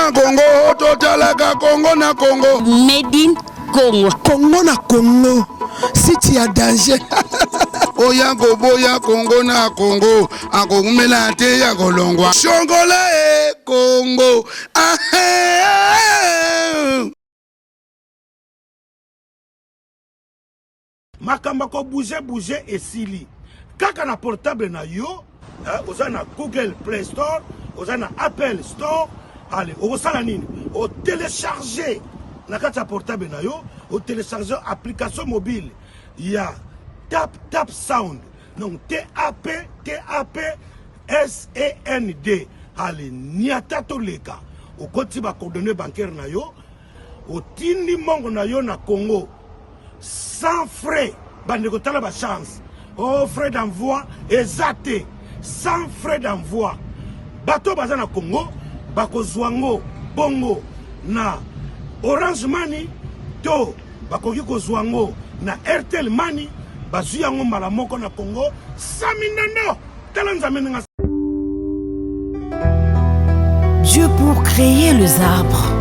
na Congo, totalaka Congo na Congo. Made in Congo. Congo na Congo. Si tu as danger. Oya boya Congo na Congo. Akomela te ya kolongwa. Shongola e Congo. Makamba ko bouger et sili. Kaka na portable na yo, oza na Google Play Store, oza na Apple Store. Allez, au salanine, au télécharger na kati ya portable na yo, au télécharger application mobile. Il y a Tap Sound. Donc TAP-SAND. Allez, niata to leka. Au koti ba coordonnées bancaires na yo, au tindi mongo na yo na Congo. Sans frais, bandeko tala ba chance. Oh, frais d'envoi exact. Sans frais d'envoi. Bato baza na Congo, bako zwango bongo na Orange Money to bako yiko zwango na Airtel Money bazu yango mbala moko na Congo. Saminando tala nzamenga. Dieu pour créer les arbres,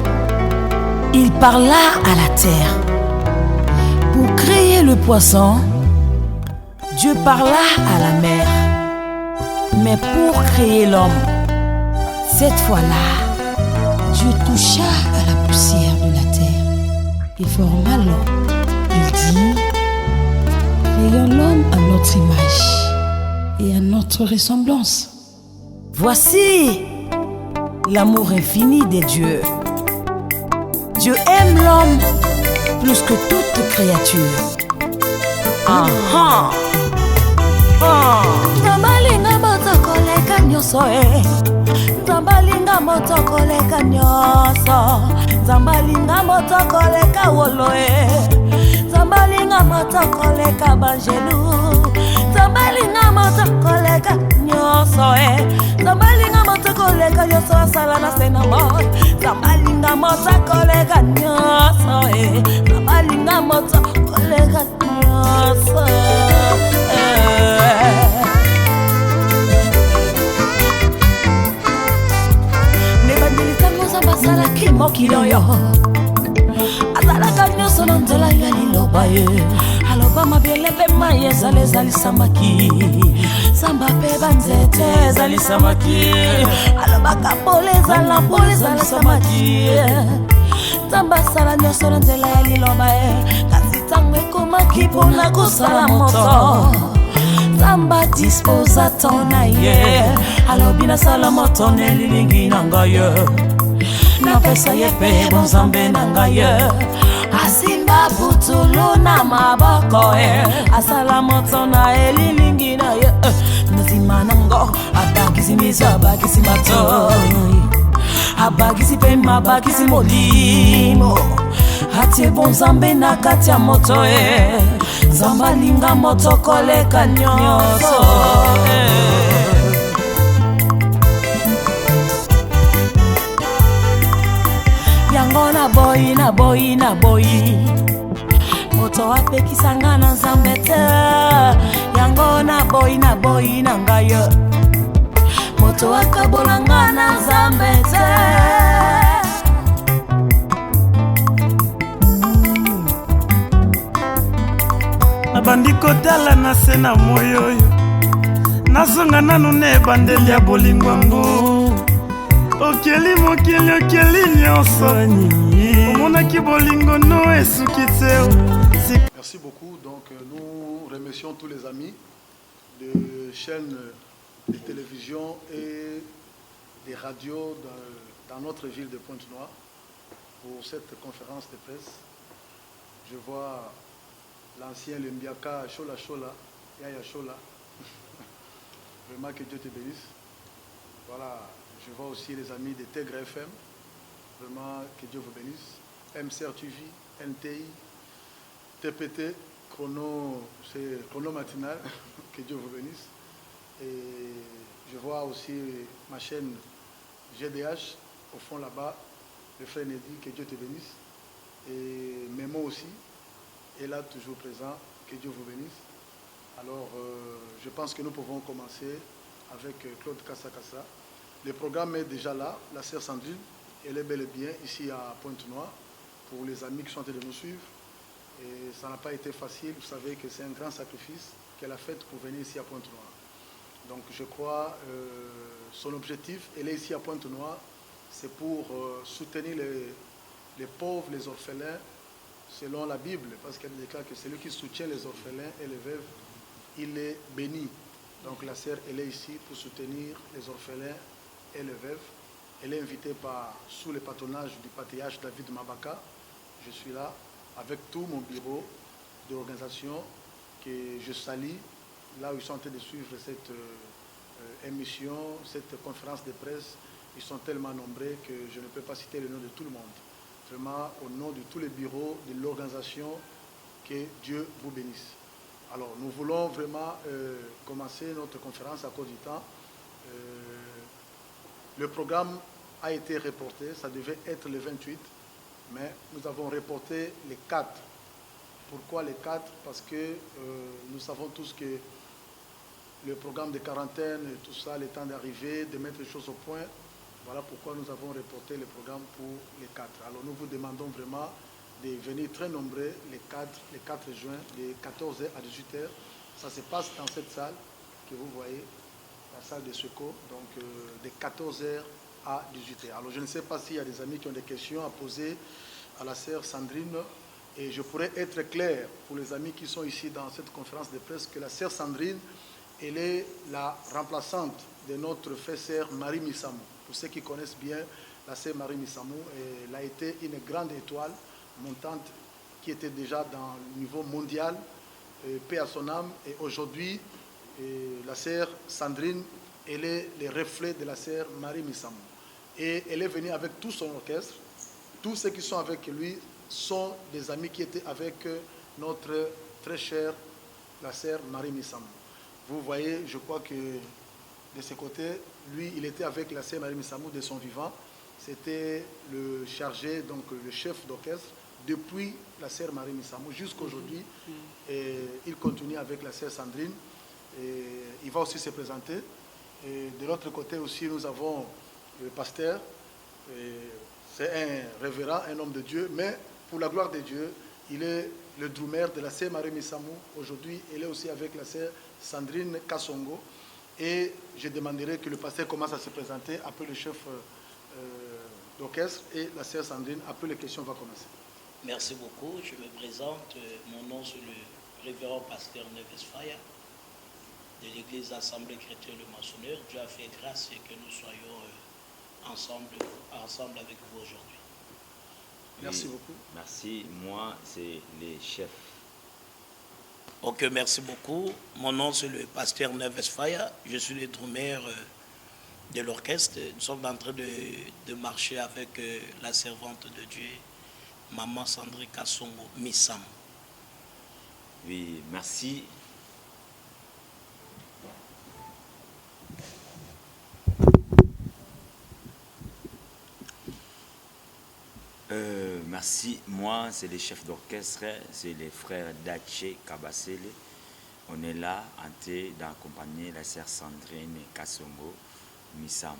il parla à la terre. Pour créer le poisson, Dieu parla à la mer. Mais pour créer l'homme, cette fois-là, Dieu toucha à la poussière de la terre. Il forma l'homme. Il dit, ayons l'homme à notre image et à notre ressemblance. Voici l'amour infini de Dieu. Dieu aime l'homme plus que toute créature. Nzambalinga motokoleka nyonso Nzambalinga motokoleka nyonso Nzambalinga motokoleka wolo Nzambalinga motokoleka banjelu Nzambalinga motokoleka nyonso Nzambalinga motokoleka nyonso asala na senamo Nzambalinga motokoleka nyonso Nzambalinga motokoleka nyonso Salaki mokilo yo Azalaka nyoso na nzela ya liloba ye Aloba mabiele pe maye zale zali samaki Samba pe banzete zali samaki Aloba kapole zali samaki Samba sala nyoso na nzela ya liloba ye Kasi tango ekomaki pona kosala moto Samba disposa tona ye Alobi na sala moto nelilingi na ngaye Na pesa yepe bonzambe na ngaye Asimba putulu na maboko Asala moto na elilingi na ye Nazima nango Abagisi miso abagisi matoi Abagisi pema abagisi molimo Atie bonzambe na kati ya moto Zambalinga moto koleka nyonso Yango na boy Moto apekisanga na nzambete Yango na boy na ngaye Moto akabolanga na nzambete Nabandi kotala na se na moyo Nasonga nanu ne bandeli ya bolingwango Okeli nyonso Omonaki bolingo no esukitseo. Merci beaucoup. Donc nous remercions tous les amis de chaînes de télévision et des radios dans notre ville de Pointe-Noire pour cette conférence de presse. Je vois l'ancien Lembiaka Chola, Yaya Chola. Vraiment que Dieu te bénisse. Voilà. Je vois aussi les amis de Tegre FM. Vraiment, que Dieu vous bénisse. MCR TV, NTI, TPT, c'est Chrono Matinal. Que Dieu vous bénisse. Et je vois aussi ma chaîne GDH, au fond là-bas, le frère Nedi, que Dieu te bénisse. Et Memo aussi, est là toujours présent. Que Dieu vous bénisse. Alors, je pense que nous pouvons commencer avec Claude Kassakassa. Le programme est déjà là, la sœur Sandrine elle est bel et bien ici à Pointe-Noire, pour les amis qui sont en train de nous suivre. Et ça n'a pas été facile, vous savez que c'est un grand sacrifice qu'elle a fait pour venir ici à Pointe-Noire. Donc je crois son objectif, elle est ici à Pointe-Noire, c'est pour soutenir les pauvres, les orphelins, selon la Bible, parce qu'elle déclare que celui qui soutient les orphelins et les veuves, il est béni. Donc la sœur, elle est ici pour soutenir les orphelins et les veuves. Elle est invitée sous le patronage du patriarche David Mabaka. Je suis là avec tout mon bureau d'organisation que je salue, là où ils sont en train de suivre cette émission, cette conférence de presse. Ils sont tellement nombreux que je ne peux pas citer le nom de tout le monde. Vraiment, au nom de tous les bureaux de l'organisation, que Dieu vous bénisse. Alors, nous voulons vraiment commencer notre conférence à cause du temps. Le programme a été reporté, ça devait être le 28, mais nous avons reporté les 4. Pourquoi les 4? Parce que nous savons tous que le programme de quarantaine, et tout ça, le temps d'arriver, de mettre les choses au point, voilà pourquoi nous avons reporté le programme pour les 4. Alors nous vous demandons vraiment de venir très nombreux les 4 juin, de 14h à 18h. Ça se passe dans cette salle que vous voyez, la salle de secours, donc de 14h à 18h. Alors je ne sais pas s'il y a des amis qui ont des questions à poser à la sœur Sandrine, et je pourrais être clair pour les amis qui sont ici dans cette conférence de presse que la sœur Sandrine, elle est la remplaçante de notre frère sœur Marie Missamou. Pour ceux qui connaissent bien la sœur Marie Missamou, elle a été une grande étoile montante qui était déjà dans le niveau mondial, paix à son âme, et aujourd'hui la sœur Sandrine, elle est le reflet de la sœur Marie Missamou. Et elle est venue avec tout son orchestre. Tous ceux qui sont avec lui sont des amis qui étaient avec notre très chère, la sœur Marie Missamou. Vous voyez, je crois que de ce côté, lui, il était avec la sœur Marie Missamou de son vivant. C'était le chargé, donc le chef d'orchestre, depuis la sœur Marie Missamou jusqu'à aujourd'hui. Et il continue avec la sœur Sandrine. Et il va aussi se présenter. Et de l'autre côté aussi, nous avons le pasteur. C'est un révérend, un homme de Dieu, mais pour la gloire de Dieu, il est le drummer de la sœur Marie Missamou. Aujourd'hui, il est aussi avec la sœur Sandrine Kassongo. Et je demanderai que le pasteur commence à se présenter, après le chef d'orchestre et la sœur Sandrine. Après les questions, on va commencer. Merci beaucoup. Je me présente. Mon nom, c'est le révérend pasteur Neves Faya de l'église Assemblée chrétienne de Maçonneur. Dieu a fait grâce et que nous soyons ensemble avec vous aujourd'hui. Merci beaucoup. Merci. Moi, c'est les chefs. Ok, merci beaucoup. Mon nom, c'est le pasteur Neves Faya. Je suis le drummer de l'orchestre. Nous sommes en train de marcher avec la servante de Dieu, Maman Sandrine Kassongo Missam. Oui, merci. Merci. Moi, c'est les chefs d'orchestre, c'est les frères Daché Kabasele. On est là en train d'accompagner la sœur Sandrine Kassongo Missam.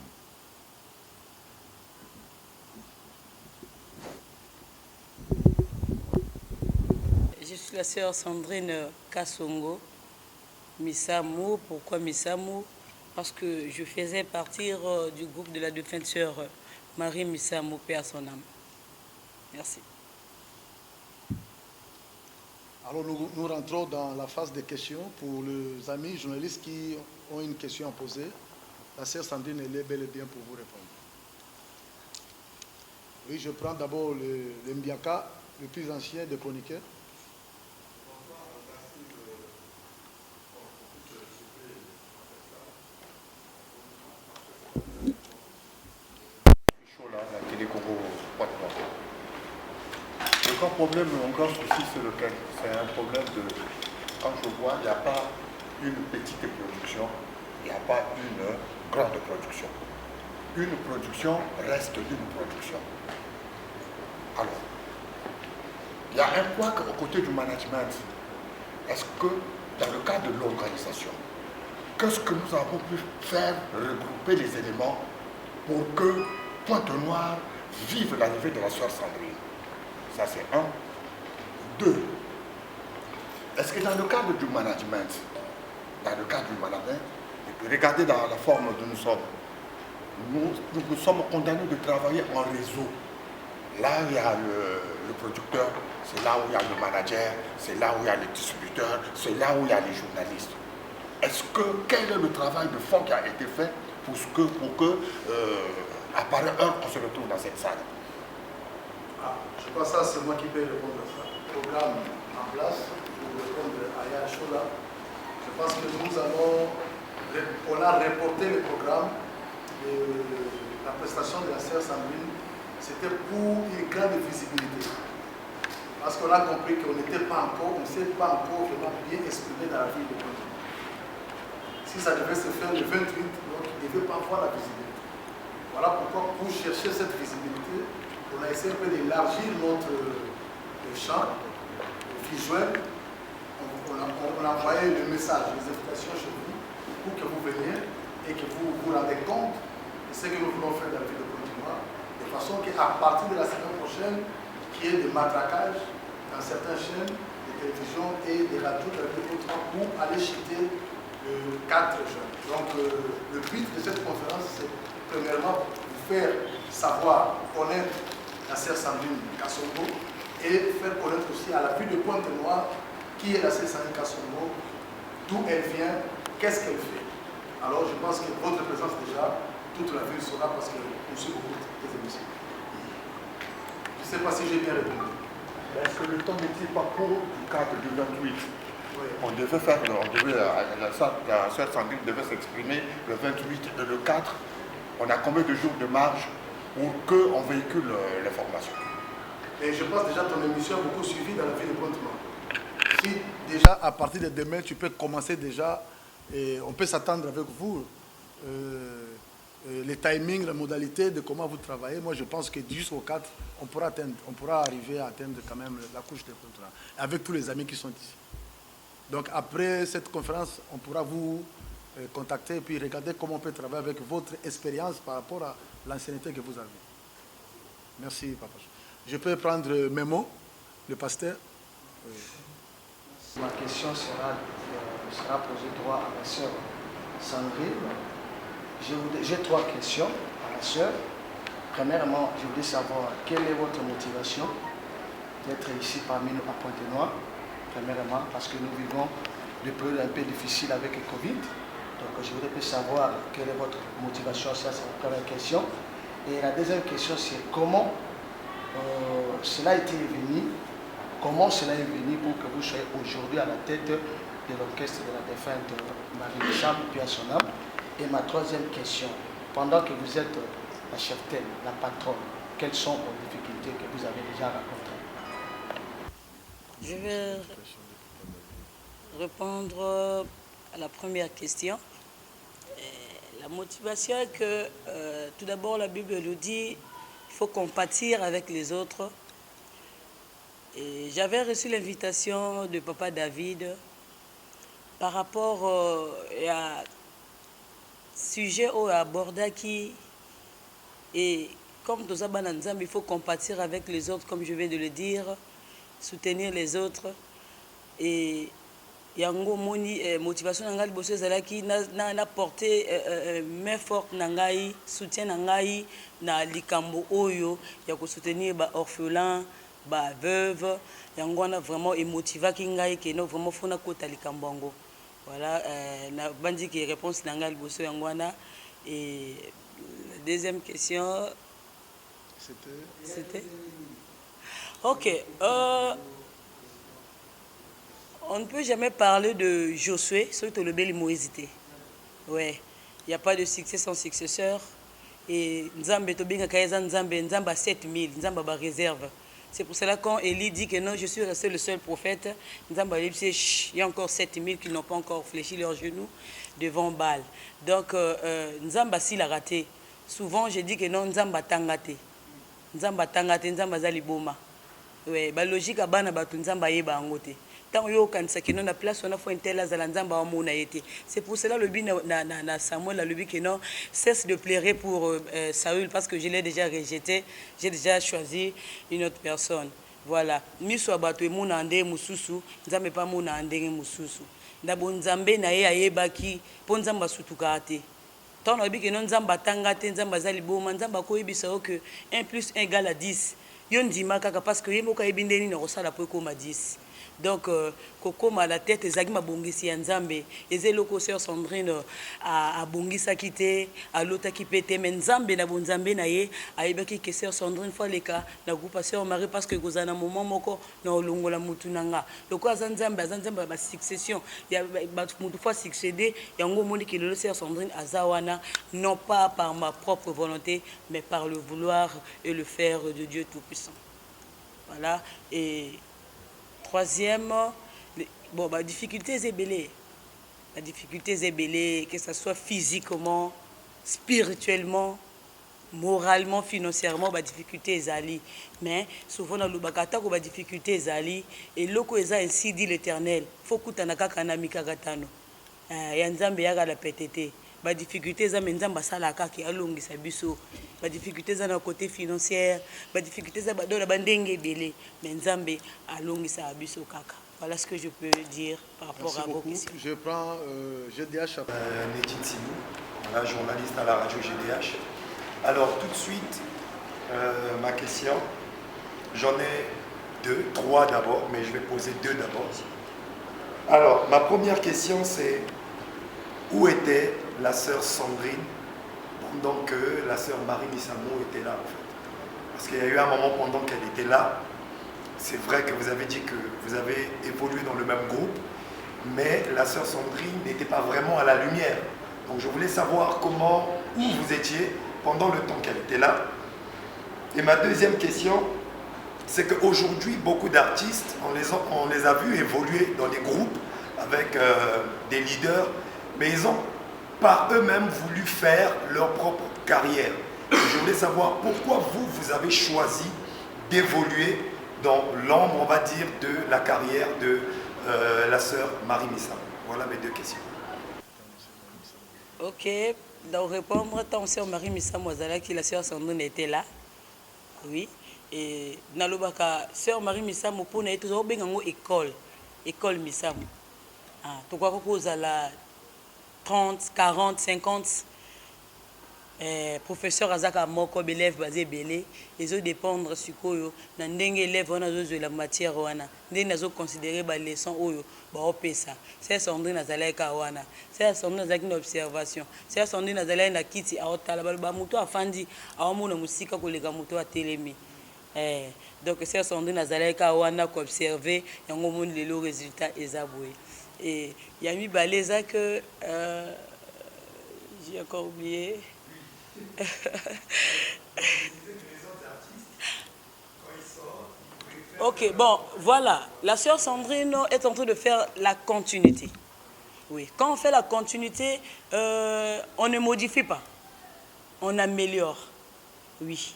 Je suis la sœur Sandrine Kassongo Missamou. Pourquoi Missamou? Parce que je faisais partir du groupe de la défunte sœur Marie Missamou, paix à son âme. Merci. Alors nous rentrons dans la phase des questions pour les amis journalistes qui ont une question à poser. La sœur Sandrine, elle est bel et bien pour vous répondre. Oui, je prends d'abord le Mbiaka, le plus ancien des chroniqueurs. Le grand problème, mon grand souci, c'est lequel? C'est un problème de, quand je vois, il n'y a pas une petite production, il n'y a pas une grande production. Une production reste une production. Alors, il y a un point au côté du management. Est-ce que, dans le cadre de l'organisation, qu'est-ce que nous avons pu faire, regrouper les éléments pour que Pointe-Noire vivent l'arrivée de la sœur Sandrine. Ça, c'est un. Deux, est-ce que dans le cadre du management, regardez dans la forme dont nous sommes, nous sommes condamnés de travailler en réseau. Là où il y a le producteur, c'est là où il y a le manager, c'est là où il y a les distributeurs, c'est là où il y a les journalistes. Quel est le travail de fond qui a été fait pour que à pareille heure, on se retrouve dans cette salle? Je pense que c'est moi qui peux répondre à ça. Programme en place pour répondre à Yachola. Je pense que on a reporté le programme de la prestation de la sœur Sandrine. C'était pour une grande visibilité. Parce qu'on a compris qu'on n'était pas encore, on ne s'est pas encore vraiment bien exprimé dans la ville de Pointe-Noire. Si ça devait se faire le 28, donc il ne devait pas avoir la visibilité. Voilà pourquoi, pour chercher cette visibilité, on a essayé un peu d'élargir notre champ visuel. On a envoyé le message, les invitations chez vous, pour que vous veniez et que vous vous rendez compte de ce que nous voulons faire dans la ville de Pointe-Noire, de façon qu'à partir de la semaine prochaine, qu'il y ait des matraquages dans certaines chaînes de télévision et de radio de la ville de Pointe-Noire pour aller chuter 4 jeunes. Donc le but de cette conférence, c'est premièrement vous faire savoir, connaître la sœur Sandrine Kassongo et faire connaître aussi à la ville de Pointe-Noire qui est la sœur Sandrine Kassongo, d'où elle vient, qu'est-ce qu'elle fait. Alors je pense que votre présence déjà, toute la ville saura parce que nous sommes beaucoup des émissions. Je ne sais pas si j'ai bien répondu. Est-ce que le temps n'était pas court du cadre du 28? Oui. La sœur Sandrine devait s'exprimer le 28 et le 4. On a combien de jours de marge pour qu'on véhicule l'information? Et je pense déjà ton émission a beaucoup suivi dans la ville de Pointe-Noire. Si déjà à partir de demain tu peux commencer déjà, et on peut s'attendre avec vous, les timings, la modalité de comment vous travaillez. Moi je pense que jusqu'au 4, on pourra arriver à atteindre quand même la couche de Pointe-Noire, avec tous les amis qui sont ici. Donc après cette conférence, on pourra vous contacter et puis regarder comment on peut travailler avec votre expérience par rapport à l'ancienneté que vous avez. Merci, papa. Je peux prendre mes mots, le pasteur. Ma question sera posée droit à ma sœur Sandrine. J'ai 3 questions à la sœur. Premièrement, je voulais savoir quelle est votre motivation d'être ici parmi nous à Pointe-Noire. Premièrement, parce que nous vivons des périodes un peu difficiles avec le Covid. Donc, je voudrais savoir quelle est votre motivation. Ça, c'est la première question. Et la deuxième question, c'est comment cela a été venu, comment cela est venu pour que vous soyez aujourd'hui à la tête de l'orchestre de la défunte Marie Cham, puis à son âme. Et ma troisième question, pendant que vous êtes la cheftaine, la patronne, quelles sont vos difficultés que vous avez déjà rencontrées? Je vais répondre à la première question. La motivation est que, tout d'abord, la Bible nous dit qu'il faut compatir avec les autres. Et j'avais reçu l'invitation de Papa David par rapport à sujet au abordaki. Et comme dans Zabananzam, il faut compatir avec les autres, comme je viens de le dire, soutenir les autres. Et yango moni motivation nangai bosso ezalaki na porter main forte nangai soutien nangai na likambo oyo ya ko soutenir ba orphelin ba veuve yango na vraiment émotivaki ngai que non vraiment fona kota likambo ngo. Voilà na bandi ki réponse nangai bosso yango na. Et la deuxième question c'était OK. On ne peut jamais parler de Josué, surtout le bel hésité. Ouais, il n'y a pas de succès sans successeur. Et Nzambe Tobinga Kaeza Nzambe 7000, Nzambe ba réserve. C'est pour cela quand Élie dit que non, je suis resté le seul prophète, Nzambe dit il y a encore 7000 qui n'ont pas encore fléchi leurs genoux devant Baal. Donc Nzambe s'il a raté. Souvent je dis que non, Nzambe tangate. Nzambe tangate, Nzambe zali boma. Ouais, ba logique à bana batu Nzambe yeba ngote. tant yo kanisaki non na place on a fait un tel azala nzamba amona été. C'est pour cela le but na Samuel le but que non cesse de pleurer pour Saül parce que je l'ai déjà rejeté, j'ai déjà choisi une autre personne. Voilà, miso abato emuna ande mususu, nzambe pa muna ande mususu. Ndabo nzambe na ye ayebaki po nzamba sutuka te. Tant on dit que non nzamba tanga te nzamba zali boma nzamba ko yebisa que 1 + 1 = 10. Yo ndima kaka parce que yemoka yebindeni na kosala po koma 10. Donc kokoma la tête ezaki mabongisi ya nzambe ezeloko sœur Sandrine a bongisa kité a lota ki pété mais nzambe na bonzambe na ye ayebaki que sœur Sandrine fois les cas na groupe sœur Marie parce que kozana moment moko na olongola mutu nanga loko azanzambe ba succession ya mutu fois succéder yango moni ki le sœur Sandrine azawana non pas par ma propre volonté mais par le vouloir et le faire de Dieu tout-puissant. Voilà. Et troisième, bon, la difficulté est belée. La difficulté est belée, que ce soit physiquement, spirituellement, moralement, financièrement, la difficulté est allée. Mais souvent, dans le bakata, la difficulté est allée. Et l'oko est ainsi dit l'Éternel. Il faut que tu aies un mikagatano. Il y a un zambe yaga la pétété. La difficulté est nzamba salaka ki alongi sabiso. La difficulté est dans côté financier, la difficulté est dans la bandenge belé, mais nzambe alongi sabiso kaka. Voilà ce que je peux dire par rapport à vos questions. Je prends GDH. Nétine Simou, voilà, journaliste à la radio GDH. Alors tout de suite, ma question, j'en ai 3 d'abord, mais je vais poser 2 d'abord. Alors ma première question c'est où était la sœur Sandrine pendant que la sœur Marie Misamo était là en fait. Parce qu'il y a eu un moment pendant qu'elle était là, c'est vrai que vous avez dit que vous avez évolué dans le même groupe, mais la sœur Sandrine n'était pas vraiment à la lumière. Donc je voulais savoir comment, où vous étiez pendant le temps qu'elle était là. Et ma deuxième question, c'est qu'aujourd'hui, beaucoup d'artistes, on les a vus évoluer dans des groupes avec des leaders, mais ils ont par eux-mêmes voulu faire leur propre carrière. Je voulais savoir pourquoi vous avez choisi d'évoluer dans l'ombre, on va dire, de la carrière de la sœur Marie Misamo. Voilà mes 2 questions. Ok, donc répondre, tant sœur Marie Misamo qui la sœur Sandrine était là. Oui, et Nalobaka, sœur Marie Misamo pour nous toujours bien en école Misamo. Ah, tu crois que vous allez 30, 40, 50 professeurs azaka moko élèves basé belé ils ont dépendre sikoyo na ndenge élève wana zo la matière wana ndenge nazo considérer ba leçon oyo ba opesa c'est Sandrine nazalaka wana c'est Sandrine nazaki na observation c'est Sandrine nazalaka na kiti a otala ba muto afandi awamona musika koleka muto atelemi donc c'est Sandrine nazalaka wana ko observer yango mon lelo résultat ezaboué. Et il y a mis baléza que j'ai encore oublié. Ok, bon, voilà. La sœur Sandrine est en train de faire la continuité. Oui, quand on fait la continuité, on ne modifie pas. On améliore. Oui,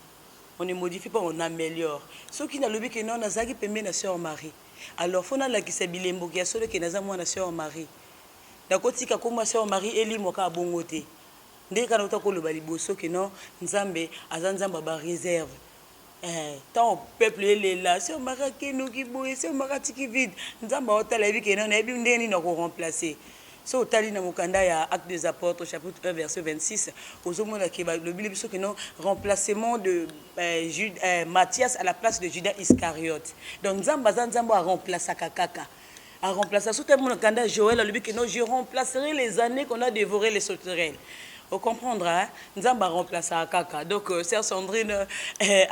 on ne modifie pas, on améliore. Ceux qui n'ont le but que non, on a zagi pembe na sœur Marie. Alors, il faut que ça bilembo qui a celui qui n'a pas sœur Marie. D'accord, si comme sœur Marie Eli moka bongote. Dès qu'on a autant le baliboso que non, Nzambe azanzamba ba réserve. Tant peuple est là, sœur Marie qui nous qui boue, sœur Marie qui vide. Nzamba autant la vie que non, et puis ndeni n'a ko remplacer. So tali na mukanda ya Actes des Apôtres chapitre 1 verset 26 aux hommes qui le bible que non remplacement de Matthias à la place de Judas Iscariote. Donc Nzamba a remplacé Kakaka. A remplacé tout le monde mukanda Joël le bible que non je remplacerai les années qu'on a dévoré les sauterelles. On comprendra, Nzamba remplace à Kaka. Donc, sœur Sandrine,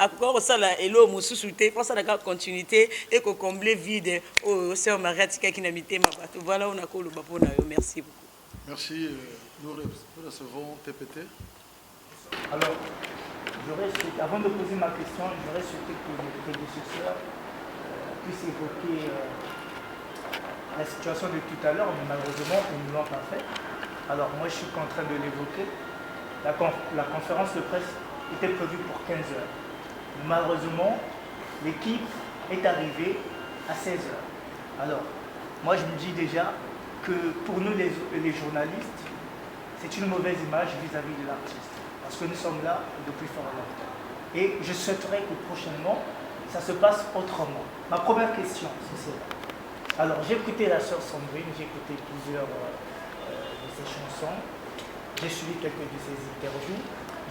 encore ça là, et l'eau moussouté, pour ça la continuité et qu'on comble vide au sœur Mariette qui n'a mis ma bateau. Voilà, on a collé le bapon. Merci beaucoup. Merci. Nous recevons TPT. Alors, avant de poser ma question, j'aurais souhaité que le prédécesseur puisse évoquer la situation de tout à l'heure, mais malheureusement, ils ne l'ont pas fait. Alors moi je suis en train de l'évoquer. La conférence de presse était prévue pour 15 h. Malheureusement, l'équipe est arrivée à 16 h. Alors, moi je me dis déjà que pour nous les journalistes, c'est une mauvaise image vis-à-vis de l'artiste. Parce que nous sommes là depuis fort longtemps. Et je souhaiterais que prochainement, ça se passe autrement. Ma première question, c'est celle-là. Alors, j'ai écouté la sœur Sandrine, j'ai écouté plusieurs de ses chansons, j'ai suivi quelques de ses interviews,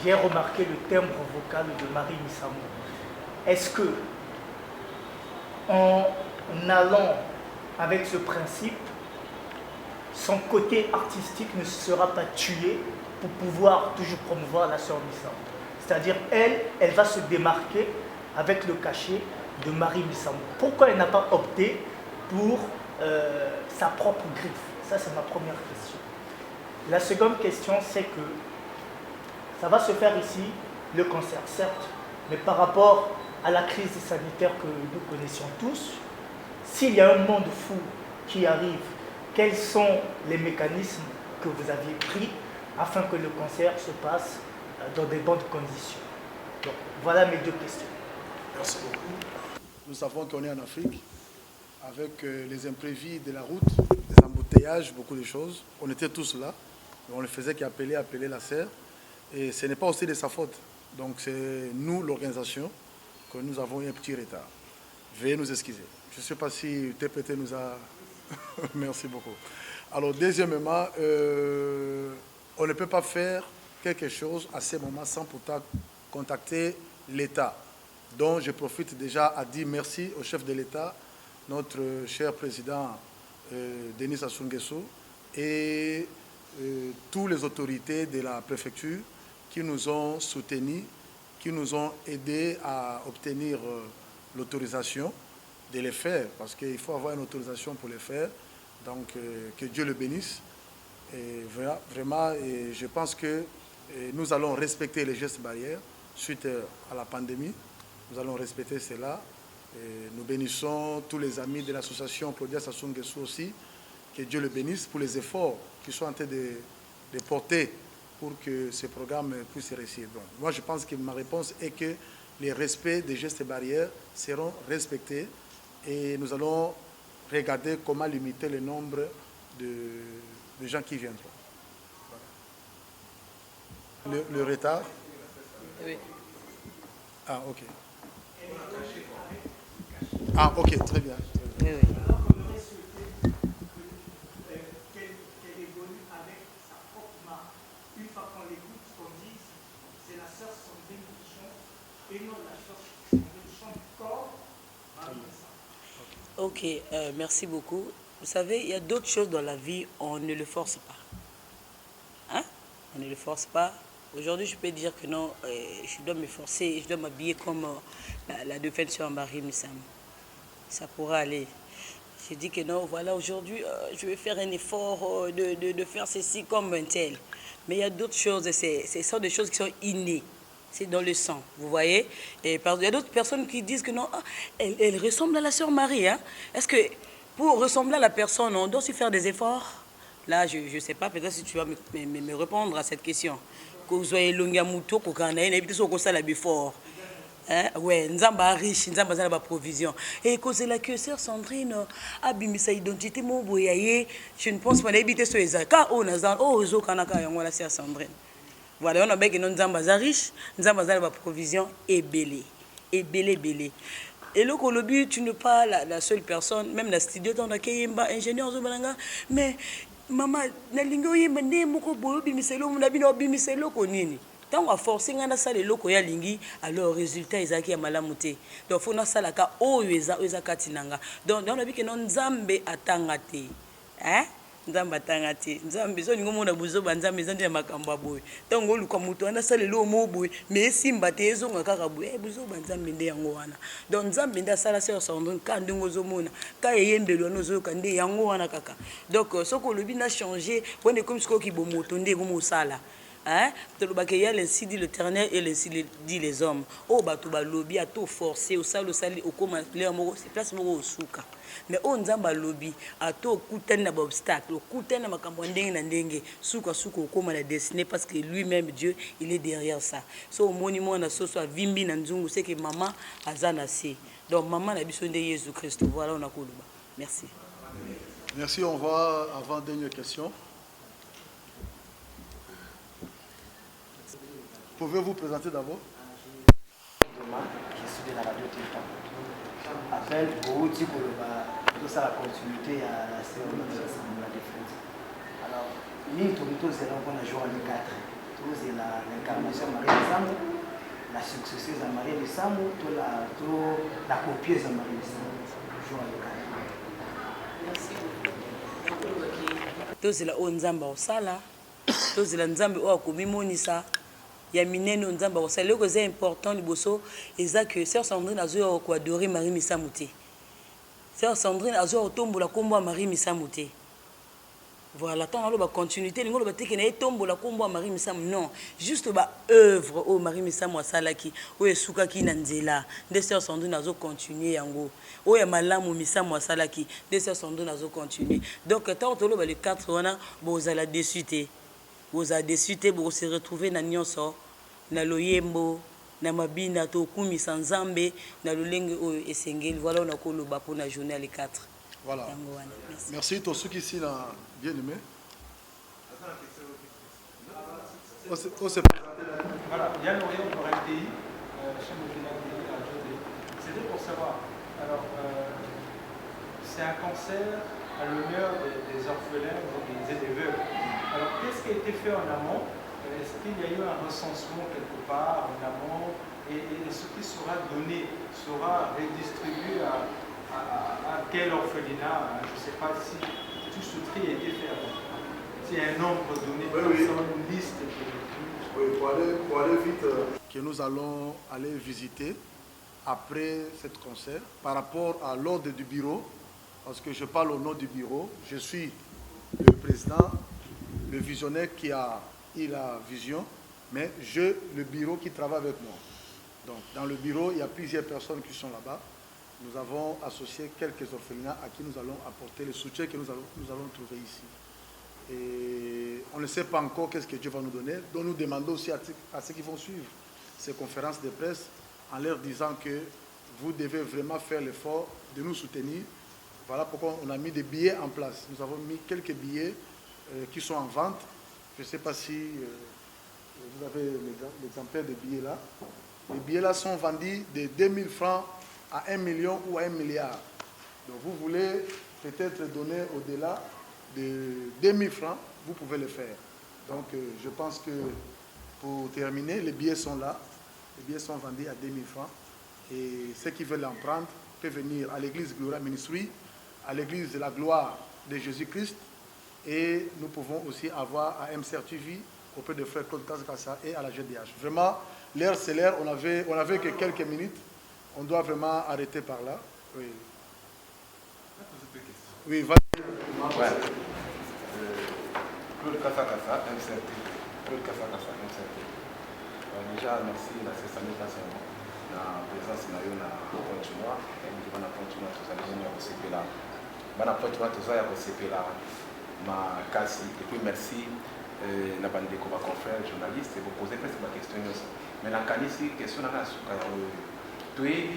j'ai remarqué le timbre vocal de Marie Missamou. Est-ce que, en allant avec ce principe, son côté artistique ne sera pas tué pour pouvoir toujours promouvoir la sœur Missamou? C'est-à-dire, elle va se démarquer avec le cachet de Marie Missamou. Pourquoi elle n'a pas opté pour sa propre griffe? Ça, c'est ma première question. La seconde question, c'est que ça va se faire ici, le concert, certes, mais par rapport à la crise sanitaire que nous connaissions tous, s'il y a un monde fou qui arrive, quels sont les mécanismes que vous aviez pris afin que le concert se passe dans des bonnes conditions? Donc, voilà mes deux questions. Merci beaucoup. Nous savons qu'on est en Afrique, avec les imprévus de la route, les embouteillages, beaucoup de choses. On était tous là. On ne faisait qu'appeler la sœur. Et ce n'est pas aussi de sa faute. Donc c'est nous, l'organisation, que nous avons eu un petit retard. Veuillez nous excuser. Je ne sais pas si TPT nous a... Merci beaucoup. Alors deuxièmement, on ne peut pas faire quelque chose à ce moment sans pourtant contacter l'État. Donc je profite déjà à dire merci au chef de l'État, notre cher président Denis Sassou Nguesso, et toutes les autorités de la préfecture qui nous ont soutenus, qui nous ont aidés à obtenir l'autorisation de les faire, parce qu'il faut avoir une autorisation pour les faire. Donc que Dieu le bénisse. Et vraiment, et je pense que nous allons respecter les gestes barrières suite à la pandémie. Nous allons respecter cela. Et nous bénissons tous les amis de l'association Prodia Sassou Nguesso aussi. Que Dieu le bénisse pour les efforts qu'ils sont en train de porter pour que ce programme puisse réussir. Donc, moi, je pense que ma réponse est que les respects des gestes barrières seront respectés et nous allons regarder comment limiter le nombre de gens qui viendront. Voilà. Le retard? Oui. Ah, ok. Ah, ok, très bien. Oui, oui. Ok, merci beaucoup. Vous savez, il y a d'autres choses dans la vie, on ne le force pas. Hein? On ne le force pas. Aujourd'hui, je peux dire que non, je dois me forcer, je dois m'habiller comme la défenseur Marie Missamou. Ça pourra aller. J'ai dit que non, voilà, aujourd'hui, je vais faire un effort de faire ceci comme un tel. Mais il y a d'autres choses, ce sont des choses qui sont innées. C'est dans le sang, vous voyez. Et il y a d'autres personnes qui disent que non, elle ressemble à la sœur Marie. Hein? Est-ce que pour ressembler à la personne, on doit aussi faire des efforts? Là, je ne sais pas, peut-être si tu vas me répondre à cette question. Que vous soyez longamuto, que vous ayez un before. Ouais, Nzamba riche, Nzamba a la provision. Et cause la que sœur Sandrine a bimi sa identité, mon boyaye, je ne pense pas d'habiter sur les accords. Oh, Nazan, oh, Zo Kanaka, et la sœur Sandrine. Voilà, on a bien que nous Nzamba riche, Nzamba a la provision et belé. Et belé, belé. Et là, au lobby, tu n'es pas la seule personne, même la studio, tu as ingénieur, mais maman, nalingo yemba ne moko boyo bimiselo munabino bimiselo konini. Tant on a forcé ngana sala loko ya lingi, alors résultat ezaki ya malamu te. Donc faut na sala ka oyo eza katinanga. Donc on a vu que non Nzambe atanga te. Hein? Nzambe atanga te. Nzambe zo ningo mona buzo banzambe zandi ya makamba boy. Donc ngoluka muto ana sala lo mo boy, mais simba te ezo ngaka boy. Buzo banzambe nde yango wana. Donc Nzambe nda sala sœur Sandrine ka ndingo zo mona. Ka yembelo no zo ka nde yango wana kaka. Donc soko lobi na changer, on est comme ce qui bo moto nde go sala. Hein? Il y a l'ainsi dit l'Éternel et l'ainsi dit les hommes. Oh, bah, lobby a tout forcé, au sale, au coma, c'est place au souka. Mais on zamba lobby a tout coûté un obstacle, au coûté un macambanding n'andenge, souka, au coma la destinée parce que lui-même, Dieu, il est derrière ça. So, au monument, on a soit Vimbi Nanzungu, c'est que maman a zanasé. Donc, maman a besoin de Jésus-Christ. Voilà, on a coulé. Merci. Merci, on va avant dernière question. Pouvez-vous présenter d'abord? Qui est sur la radio tout le temps. Appel pour dire que ça la continuité à la série de la défense. Alors, nous tous on a joué en 4. Tous l'incarnation Marie Samu, la succession de Marie Samu, la copieuse de Marie Samu. Joué en 4. Merci beaucoup. Tous la onzamba osala, tous la nzambe o akomimonisa. Il y a minene nzamba osala. Le c'est important liboso eza que sœur Sandrine azo ko adorer Marie Misamouté. Sœur Sandrine azo tombola kombo Marie Misamouté. Voilà, tant on va continuité, on va dire que na tombola kombo Marie Misam non, juste ba œuvre au Marie Misam wasala ki o esuka ki na nzela. Des sœurs Sandrine azo continuer yango. O ya malamu Misam wasala ki des sœurs Sandrine azo continuer. Donc tant on va le 4 wana bozala désuité. Vous avez décidé de se retrouver dans Nyonso, dans Loyembo, dans Mabina, to Kumi Sanzambe, dans le Lengue et Sengel. Voilà, on a coloba pour la journée les 4. Voilà. Merci. Tous ceux qui sont bien aimés. Voilà, Yann Orion pour LTI, chez Mokina à Jodé. C'était pour savoir. Alors, c'est un concert à l'honneur des orphelins et des veuves. Alors, qu'est-ce qui a été fait en amont? Est-ce qu'il y a eu un recensement quelque part en amont? Et ce qui sera donné sera redistribué à quel orphelinat? Je ne sais pas si tout ce tri a été fait avant. S'il y a un nombre donné, une liste. Oui, pour aller vite, que nous allons aller visiter après ce concert par rapport à l'ordre du bureau, parce que je parle au nom du bureau, je suis le président, le visionnaire qui a eu la vision, mais le bureau qui travaille avec moi. Donc, dans le bureau, il y a plusieurs personnes qui sont là-bas. Nous avons associé quelques orphelinats à qui nous allons apporter le soutien que nous allons trouver ici. Et on ne sait pas encore qu'est-ce que Dieu va nous donner. Donc nous demandons aussi à ceux qui vont suivre ces conférences de presse en leur disant que vous devez vraiment faire l'effort de nous soutenir. Voilà pourquoi on a mis des billets en place. Nous avons mis quelques billets qui sont en vente. Je ne sais pas si vous avez l'exemplaire des billets là. Les billets là sont vendus de 2000 francs à 1 million ou à 1 milliard. Donc vous voulez peut-être donner au-delà de 2000 francs, vous pouvez le faire. Donc je pense que pour terminer, les billets sont là. Les billets sont vendus à 2000 francs. Et ceux qui veulent en prendre peuvent venir à l'église Gloria Ministry, à l'église de la gloire de Jésus-Christ. Et nous pouvons aussi avoir à MCR TV, auprès de frère Claude Kazakassa et à la GDH. Vraiment, l'heure c'est l'heure, on avait que quelques minutes. On doit vraiment arrêter par là. Oui. Oui, va. Ouais. Claude Kazakassa, MCRT. Claude Kazakassa, MCRT. Déjà, merci à la Cessamita na présence na yo na pointe noire. Et nous devons na pointe noire, tout ça, les gens qui sont là. Bana pointe noire, tout ça, il y a ma kasi. Et puis merci na bande de confrères journalistes et vous posez presque ma question. Mais la kanisi, question na suka ya tu es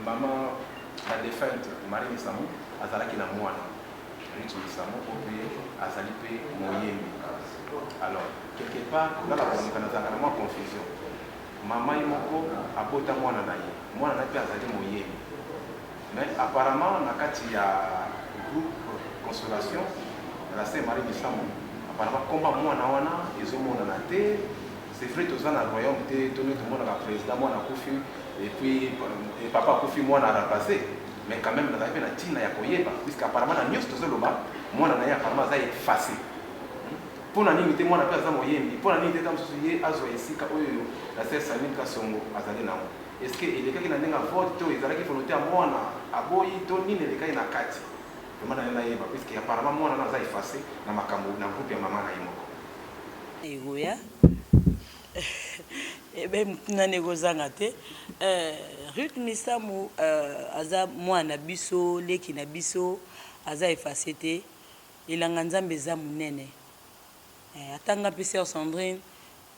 maman la défunte Marie Misamou azalaki na mwana Rich Misamou ope azali pe moyembi. Alors quelque part là la bonne moi confusion. Maman yimoko abota mwana na ye. Mwana na pe azali moyembi. Mais apparemment na kati ya groupe consolation la sœur Marie Misamou apparemment combat mwana wana ezomona na te. C'est vrai que dans le royaume, tout le monde a président, moi a Koufi, et puis papa Koufi, moi a remplacé. Mais quand même, nous avons une tina ya koyeba, puisqu'apparemment, nous avons tous loba, moi a apparemment ça effacé. Pour la limiter, moi a pas moyembi, pour la limiter, comme soucié, azo ici, la sœur Saline Kassongo, azali na. Est-ce que les gars qui n'ont pas voté, ils allaient voter à moi, à Boyi, Tony, les gars qui n'ont pas voté. Moi a naïba, puisqu'apparemment, moi a effacé dans ma cameroun, dans le groupe de maman naïmoko. Et oui, eh bien, Ruth Misamou, aza mwana biso, leki na biso, aza effacé te, ilanga beza munene. Atanga pese Sandrine,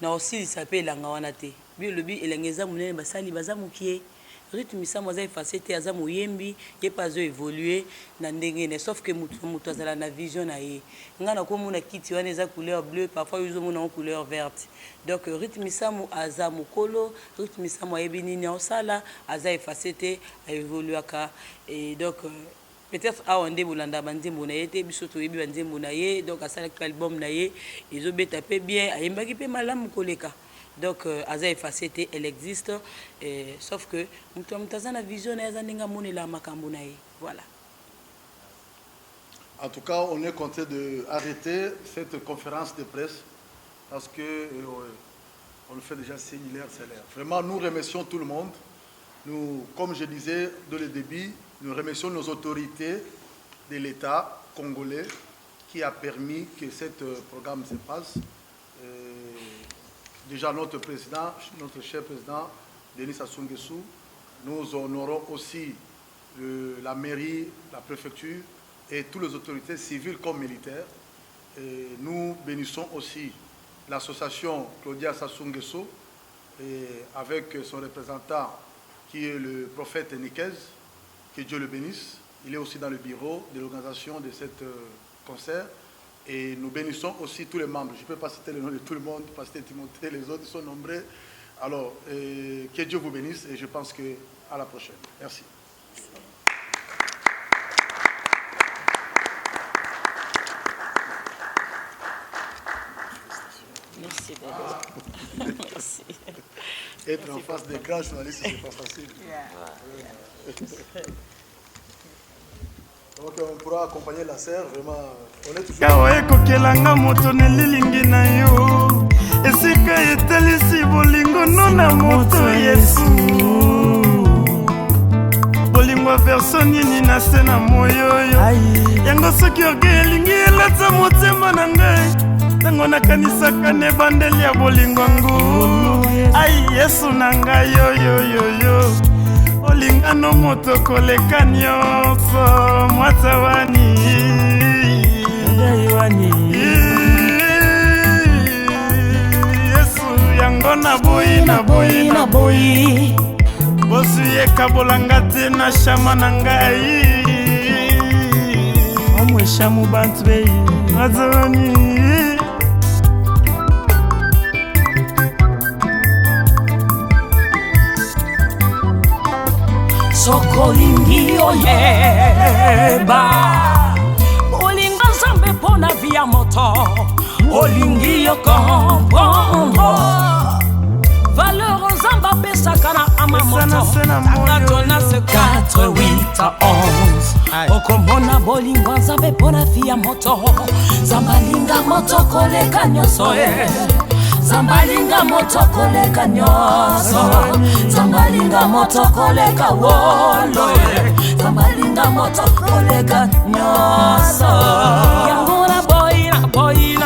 na aussi il s'appelle ilanga wana te. Bi lobi ilanga za munene basali baza mukie. rythme misamo aza effacé te aza moyembi ye pas zo évoluer na ndenge sauf que mutu azala na vision na ye nga na komona kiti wana eza couleur bleue parfois yo zomona en couleur verte donc rythme misamo aza mokolo rythme misamo ayebi nini osala aza effacé te aévoluaka et donc peut-être awa nde bolanda banzembo na ye te biso toyebi banzembo na ye donc asalaki album na ye ezobeta mpe bien ayembaki mpe malamu koleka donc aza effacé te elle existe sauf que mutu aza na vision na ye aza ndenge amonela makambo na ye voilà. En tout cas, on est content d'arrêter cette conférence de presse parce que on le fait déjà similaire, c'est l'air. Vraiment, nous remercions tout le monde. Nous, comme je disais dès le début, nous remercions nos autorités de l'État congolais qui a permis que ce programme se passe. Déjà notre président, notre cher président, Denis Sassou Nguesso, nous honorons aussi la mairie, la préfecture et toutes les autorités civiles comme militaires. Et nous bénissons aussi l'association Claudia Sassou Nguesso avec son représentant qui est le prophète Nikez, que Dieu le bénisse. Il est aussi dans le bureau de l'organisation de cet concert. Et nous bénissons aussi tous les membres. Je ne peux pas citer le nom de tout le monde, parce que Timothée, les autres sont nombreux. Alors, que Dieu vous bénisse et je pense qu'à la prochaine. Merci. Merci Merci. Être en face des grands journalistes, c'est pas facile. Donc on pourra accompagner la sœur, vraiment. On est toujours... Kawa ekokelanga moto nelilingi na yo esika etelisi bolingo nona moto Yesu bolingo verso nini na se na moyoyo yango soki oke elingi elata motema na ngai ntango nakanisaka ne bandeli ya bolingo yango ai Yesu na ngai yoyoyoyo olingano moto koleka nyonso mwata wani Yesu yango na boyi bosu yekabolanga te na shama na ngai omweshamu bantu beyi mwata wani sokolingi oyeba olinga nzambe mpona via moto olingi yokomprendre valeur nzambe apesaka na ama moto akatona se 4 8 11 okomona bolingo nzambe mpona via moto zambalinga moto koleka nyonso zambalinga moto koleka nyonso zambalinga moto koleka wolo zambalinga moto koleka nyonso yango na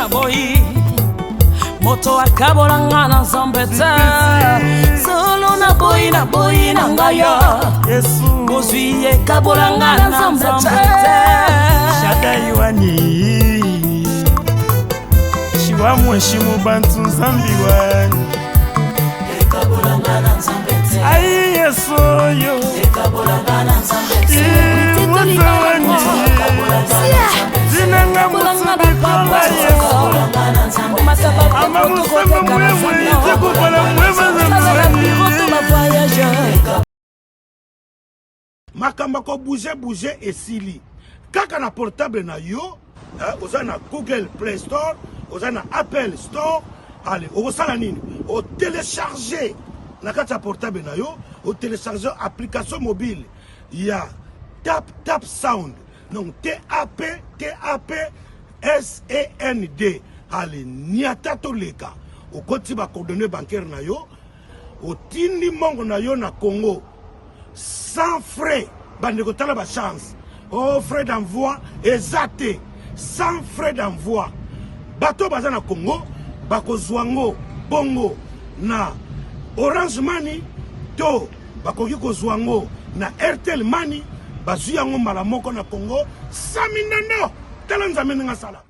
boyi moto akabolanga na nzambe te solo na boyi na ngaya bozwi ekabolanga na nzambe te shadaiwani wamweshimu bantu nzambi wani ai Yesu yo moto wani zinanga musubikola Yesu ama musamba mwemwe ite kupala mwema zambi makambo ko bouge esili kaka na portable na yo oza na Google Play Store oza na Apple Store allez okosala nini o télécharger na kati ya portable na yo o télécharger application mobile ya tap sound donc TAP SAND allez niata toleka okoti ba coordonnées bancaires na yo otindi mongo na yo na Congo sans frais bandeko tala ba chance oh frais d'envoi exacté sans frais d'envoi bato baza na Congo bakozwango bongo na Orange Money to bakoki kozwango na Airtel Money bazwi yango mbala moko na Congo 100 000 tala nzambe nga sala